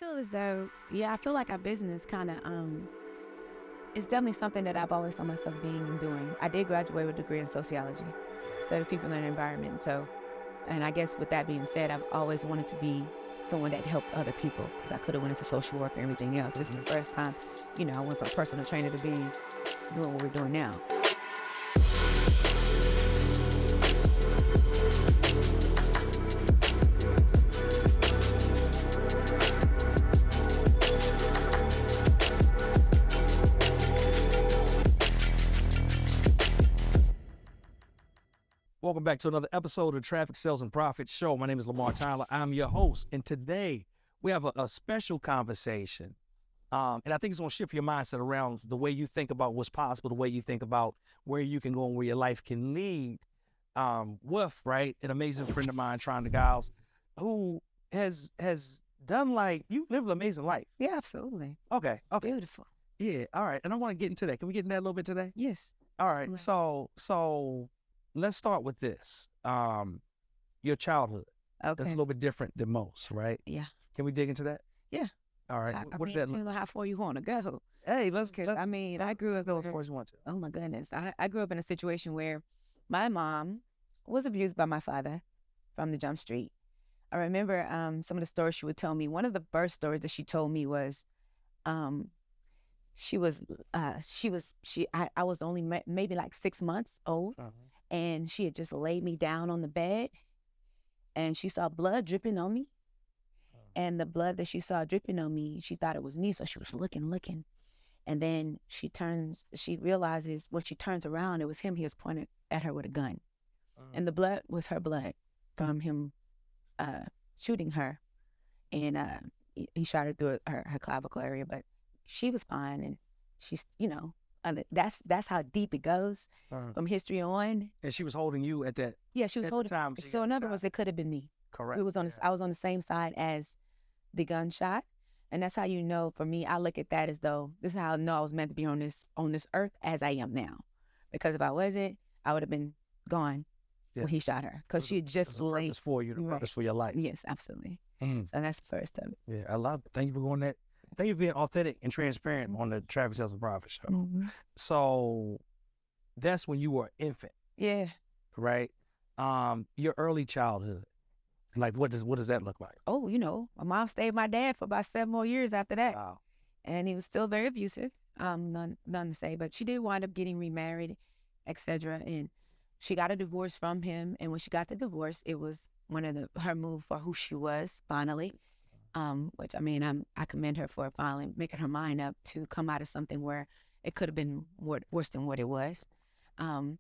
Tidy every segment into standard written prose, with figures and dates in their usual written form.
feel as though, I feel like our business kind of, it's definitely something that I've always saw myself being and doing. I did graduate with a degree in sociology, studied people and environment. So, and I guess with that being said, I've always wanted to be someone that helped other people because I could have went into social work or everything else. This is the first time, I went from personal trainer to being doing what we're doing now. Welcome back to another episode of the Traffic Sales and Profits Show. My name is Lamar Tyler. I'm your host. And today we have a special conversation. And I think it's going to shift your mindset around the way you think about what's possible, the way you think about where you can go and where your life can lead with, right, an amazing friend of mine, Tronda Giles, who has done you lived an amazing life. Yeah, absolutely. Okay. Beautiful. Yeah. All right. And I want to get into that. Can we get into that a little bit today? Yes. All right. Absolutely. So let's start with this. Your childhood. Okay. That's a little bit different than most, right? Yeah. Can we dig into that? Yeah. All right. What does that look like? How far you want to go? Hey, let's I grew up. go as far as you want to. Oh my goodness. I grew up in a situation where my mom was abused by my father from the jump street. I remember some of the stories she would tell me. One of the first stories that she told me was I was only maybe like 6 months old. Uh-huh. And she had just laid me down on the bed and she saw blood dripping on me. And the blood that she saw dripping on me, she thought it was me. So she was looking. And then she realizes when she turns around, it was him. He was pointing at her with a gun. And the blood was her blood from him shooting her. And he shot her through her clavicle area, but she was fine. And she's, that's how deep it goes from history on. And she was holding you at that. Yeah, she was holding. Time so in other words, it could have been me. Correct. It was on. I was on the same side as the gunshot, and that's how for me, I look at that as though this is how I know I was meant to be on this earth as I am now. Because if I wasn't, I would have been gone when he shot her. Because she had just laid for you, the purpose for your life. Yes, absolutely. So that's the first of it. Yeah, I love it. Thank you for going that. Thank you for being authentic and transparent on the Traffic Sales and Profit Show. Mm-hmm. So that's when you were an infant. Yeah. Right. Your early childhood. Like what does that look like? Oh, my mom stayed with my dad for about 7 more years after that. Wow. And he was still very abusive. None to say, but she did wind up getting remarried, etc. And she got a divorce from him. And when she got the divorce, it was one of her move for who she was finally. Which I commend her for finally making her mind up to come out of something where it could have been worse than what it was. Long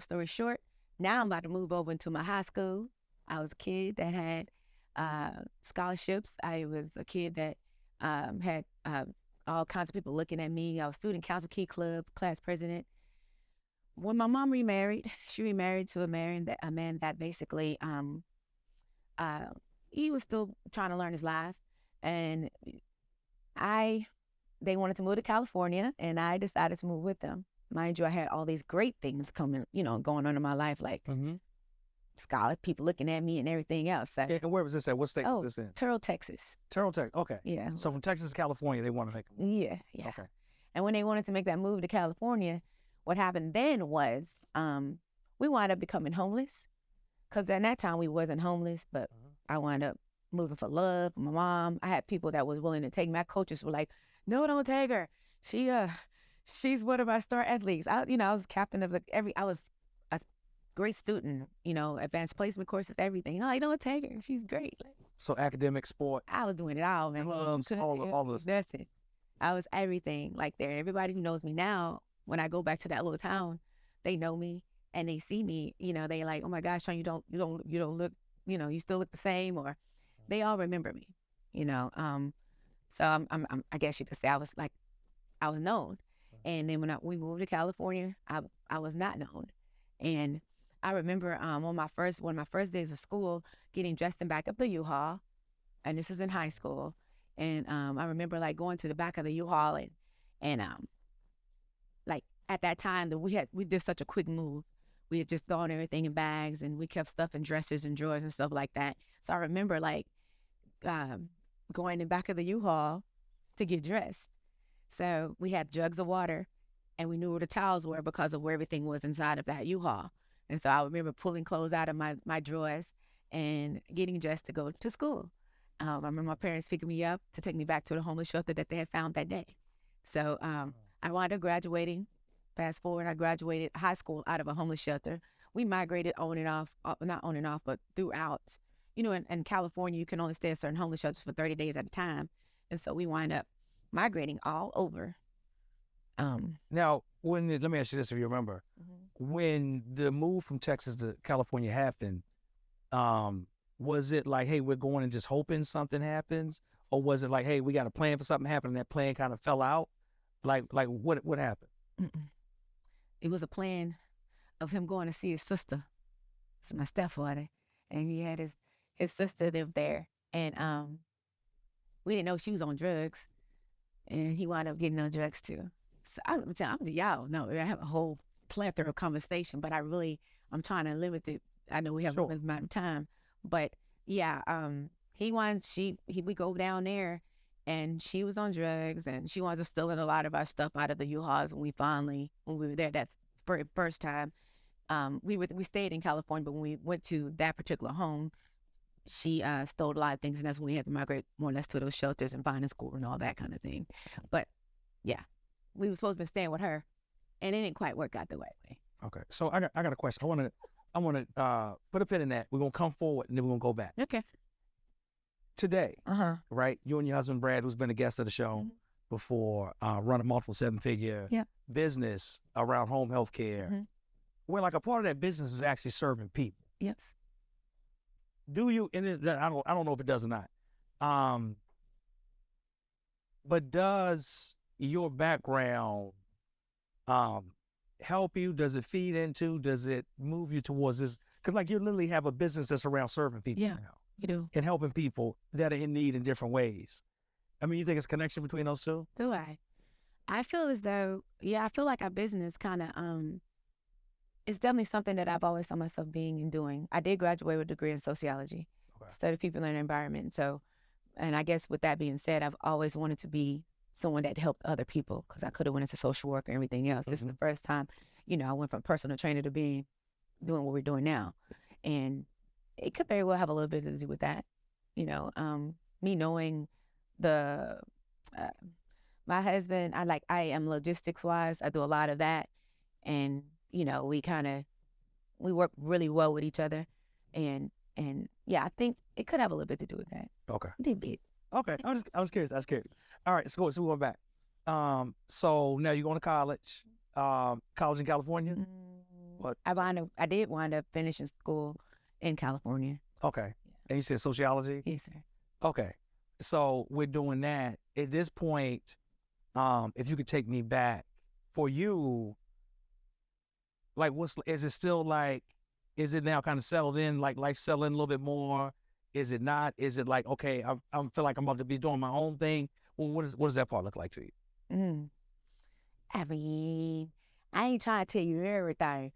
story short, now I'm about to move over into my high school. I was a kid that had scholarships. I was a kid that had all kinds of people looking at me. I was student council key club, class president. When my mom remarried, she remarried to a man that basically he was still trying to learn his life, and they wanted to move to California, and I decided to move with them. Mind you, I had all these great things coming, going on in my life, like scholar, people looking at me and everything else. So, and where was this at? What state was this in? Terrell, Texas. Terrell, Texas. Okay. Yeah. So from Texas to California, they want to make a move. Yeah. Okay. And when they wanted to make that move to California, what happened then was we wound up becoming homeless, because at that time we wasn't homeless, but I wound up moving for love. My mom, I had people that was willing to take me. My coaches were like, "No, don't take her. She's one of our star athletes." I was captain of I was a great student. Advanced placement courses, everything. Don't take her. She's great. So academic, sports. I was doing it all, man. Clubs, all this. Nothing. I was everything. There, everybody who knows me now, when I go back to that little town, they know me and they see me. They like, "Oh my gosh, Sean, you don't look. You still look the same," or they all remember me, so I guess you could say I was known. And then when we moved to California, I was not known. And I remember one of my first days of school, getting dressed and back up the U-Haul, and this was in high school. And I remember going to the back of the U-Haul and at that time that we did such a quick move. We had just thrown everything in bags, and we kept stuff in dressers and drawers and stuff like that. So I remember going in the back of the U-Haul to get dressed. So we had jugs of water, and we knew where the towels were because of where everything was inside of that U-Haul. And so I remember pulling clothes out of my drawers and getting dressed to go to school. I remember my parents picking me up to take me back to the homeless shelter that they had found that day. So I wound up graduating. Fast forward, I graduated high school out of a homeless shelter. We migrated on and off, not on and off, but throughout. You know, in California, you can only stay at certain homeless shelters for 30 days at a time. And so we wind up migrating all over. Now, let me ask you this, if you remember, when the move from Texas to California happened, was it like, hey, we're going and just hoping something happens, or was it like, hey, we got a plan for something to happen, and that plan kind of fell out? Like what happened? It was a plan of him going to see his sister. It's my stepfather, and he had his sister lived there, and we didn't know she was on drugs, and he wound up getting on drugs too. So y'all know I have a whole plethora of conversation, but I'm trying to limit it. I know we have a limited amount of time, but yeah, we go down there, and she was on drugs, and she winds up stealing a lot of our stuff out of the U-Hauls when we were there that first time. We stayed in California, but when we went to that particular home, she stole a lot of things, and that's when we had to migrate more or less to those shelters and find a school and all that kind of thing. But yeah, we were supposed to be staying with her, and it didn't quite work out the right way. Okay, so I got a question. I want to put a pin in that. We're gonna come forward, and then we're gonna go back. Okay. Today, right? You and your husband Brad, who's been a guest of the show before, run a multiple 7-figure business around home health care, where like a part of that business is actually serving people. Yes. Do you? And I don't know if it does or not. But does your background help you? Does it feed into? Does it move you towards this? Because like you literally have a business that's around serving people now. You do. And helping people that are in need in different ways. I mean, you think it's a connection between those two? Do I? I feel as though, I feel like our business kind of, it's definitely something that I've always saw myself being and doing. I did graduate with a degree in sociology, studied people in the environment. So, and I guess with that being said, I've always wanted to be someone that helped other people, because I could have went into social work or everything else. This is the first time, I went from personal trainer to doing what we're doing now. And it could very well have a little bit to do with that. Me knowing my husband, I am logistics wise. I do a lot of that. And, we work really well with each other. And yeah, I think it could have a little bit to do with that. Okay. A little bit. Okay. I was curious. All right. So we're going back. So now you're going to college, college in California? What? I did wind up finishing school in California. Okay. And you said sociology? Yes, sir. Okay. So we're doing that. At this point, if you could take me back, for you, like is it now kind of settled in, like life settled in a little bit more? Is it not? Is it like, okay, I feel like I'm about to be doing my own thing? Well, what does that part look like to you? I mean, I ain't trying to tell you everything.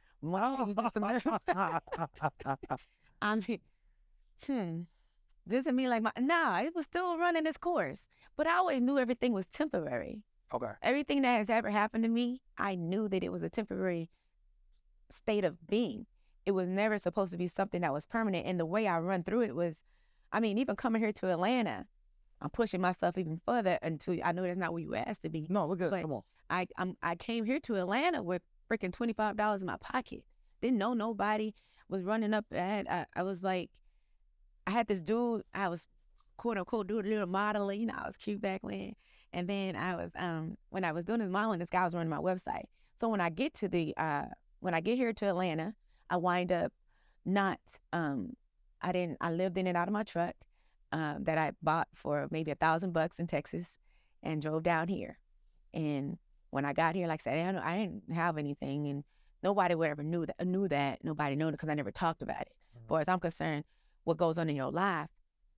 Doesn't mean like it was still running its course. But I always knew everything was temporary. Okay. Everything that has ever happened to me, I knew that it was a temporary state of being. It was never supposed to be something that was permanent. And the way I run through it was, even coming here to Atlanta, I'm pushing myself even further until I know that's not where you asked to be. No, we're good. Come on. I came here to Atlanta with freaking $25 in my pocket. Didn't know nobody. Was running up. I was like, I had this dude. I was quote unquote doing a little modeling. I was cute back when. And then I was when I was doing this modeling, this guy was running my website. So when I get here to Atlanta, I wind up not. I lived in and out of my truck that I bought for maybe $1,000 in Texas, and drove down here. And when I got here, like I said, I didn't have anything, and nobody would ever knew that. Nobody knew it because I never talked about it. As far as I'm concerned, what goes on in your life,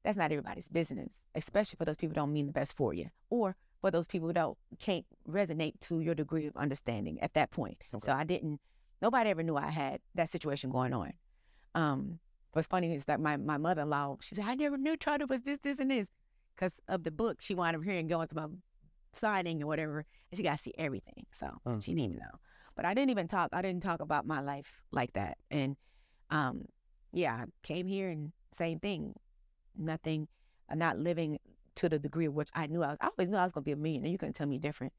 that's not everybody's business, especially for those people who don't mean the best for you, or for those people who can't resonate to your degree of understanding at that point. Okay. So nobody ever knew I had that situation going on. What's funny is that my mother-in-law, she said, I never knew Tronda was this, and this. because of the book. She wanted to hear and go into my signing or whatever, and she got to see everything. So she didn't even know. But I didn't talk about my life like that. And yeah, I came here and same thing. Nothing, not living to the degree of which I always knew I was going to be a millionaire. You couldn't tell me different.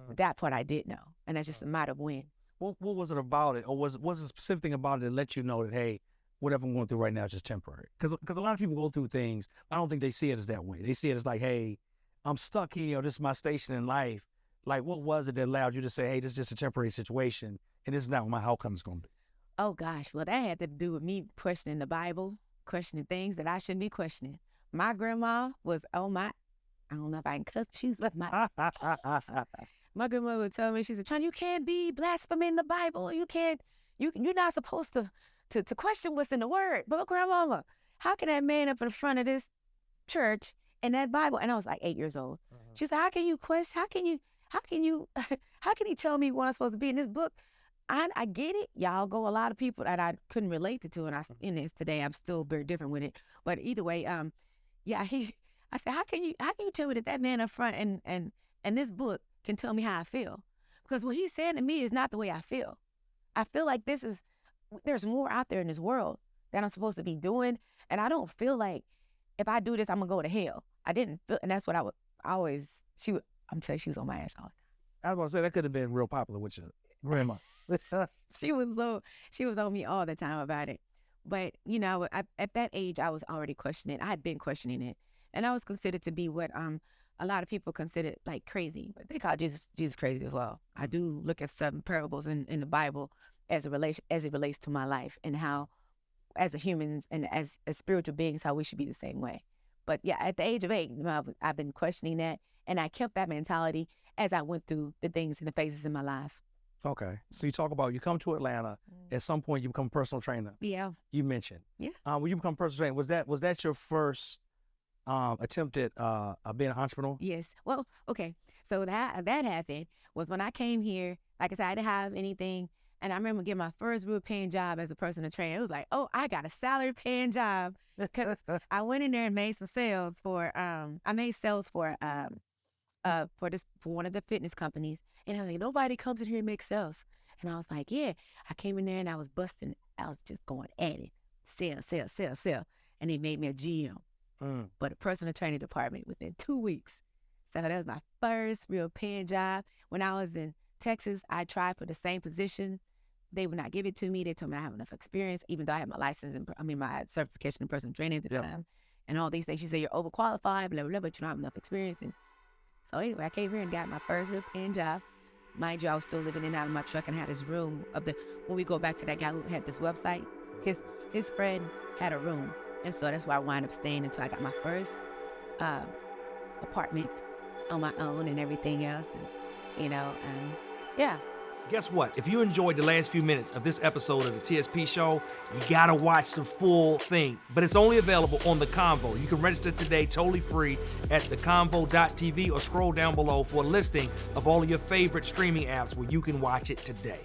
But that part I did know. And that's just a matter of when. What was it about it? Or was it a specific thing about it that let you know that, hey, whatever I'm going through right now is just temporary? Because a lot of people go through things, I don't think they see it as that way. They see it as like, hey, I'm stuck here, or this is my station in life. Like, what was it that allowed you to say, hey, this is just a temporary situation, and this is not what my outcome is going to be? Oh, gosh. Well, that had to do with me questioning the Bible, questioning things that I shouldn't be questioning. My grandma was, I don't know if I can cuss, she was my grandma would tell me, she said, Tronda, you can't be blaspheming the Bible. You're not supposed to question what's in the word. But grandmama, how can that man up in front of this church and that Bible? And I was like 8 years old. She said, how can you question? How can he tell me what I'm supposed to be in this book? I get it. Y'all go a lot of people that I couldn't relate to, and in this today, I'm still very different with it. But either way, yeah, I said, how can you tell me that man up front and this book can tell me how I feel? Because what he's saying to me is not the way I feel. I feel like there's more out there in this world that I'm supposed to be doing, and I don't feel like if I do this, I'm gonna go to hell. I didn't feel, and that's what I'm telling you, she was on my ass all the time. I was going to say, that could have been real popular with your grandma. She was on me all the time about it. But, you know, at that age, I was already questioning. I had been questioning it. And I was considered to be what a lot of people considered like crazy. But they call Jesus crazy as well. I do look at some parables in the Bible as it relates to my life and how, as a humans and as spiritual beings, how we should be the same way. But yeah, at the age of 8, you know, I've been questioning that. And I kept that mentality as I went through the things and the phases in my life. Okay. So you come to Atlanta. At some point, you become a personal trainer. Yeah. You mentioned. Yeah. When you become a personal trainer, was that your first attempt at being an entrepreneur? Yes. Well, okay. So that happened was when I came here. Like I said, I didn't have anything. And I remember getting my first real paying job as a personal trainer. It was like, oh, I got a salary paying job. Because I went in there and made some sales for, for one of the fitness companies. And I was like, nobody comes in here and makes sales. And I was like, yeah. I came in there and I was busting. I was just going at it. Sell. And they made me a GM for the personal training department within 2 weeks. So that was my first real paying job. When I was in Texas, I tried for the same position. They would not give it to me. They told me I have enough experience, even though I had my license and my certification in personal training at the time. And all these things. She said, you're overqualified, blah, blah, blah, but you don't have enough experience. And so anyway, I came here and got my first real paying job. Mind you, I was still living in and out of my truck and had this room when we go back to that guy who had this website, his friend had a room. And so that's where I wound up staying until I got my first apartment on my own and everything else. And, yeah. Guess what? If you enjoyed the last few minutes of this episode of the TSP Show, you gotta watch the full thing. But it's only available on The Convo. You can register today totally free at theconvo.tv or scroll down below for a listing of all of your favorite streaming apps where you can watch it today.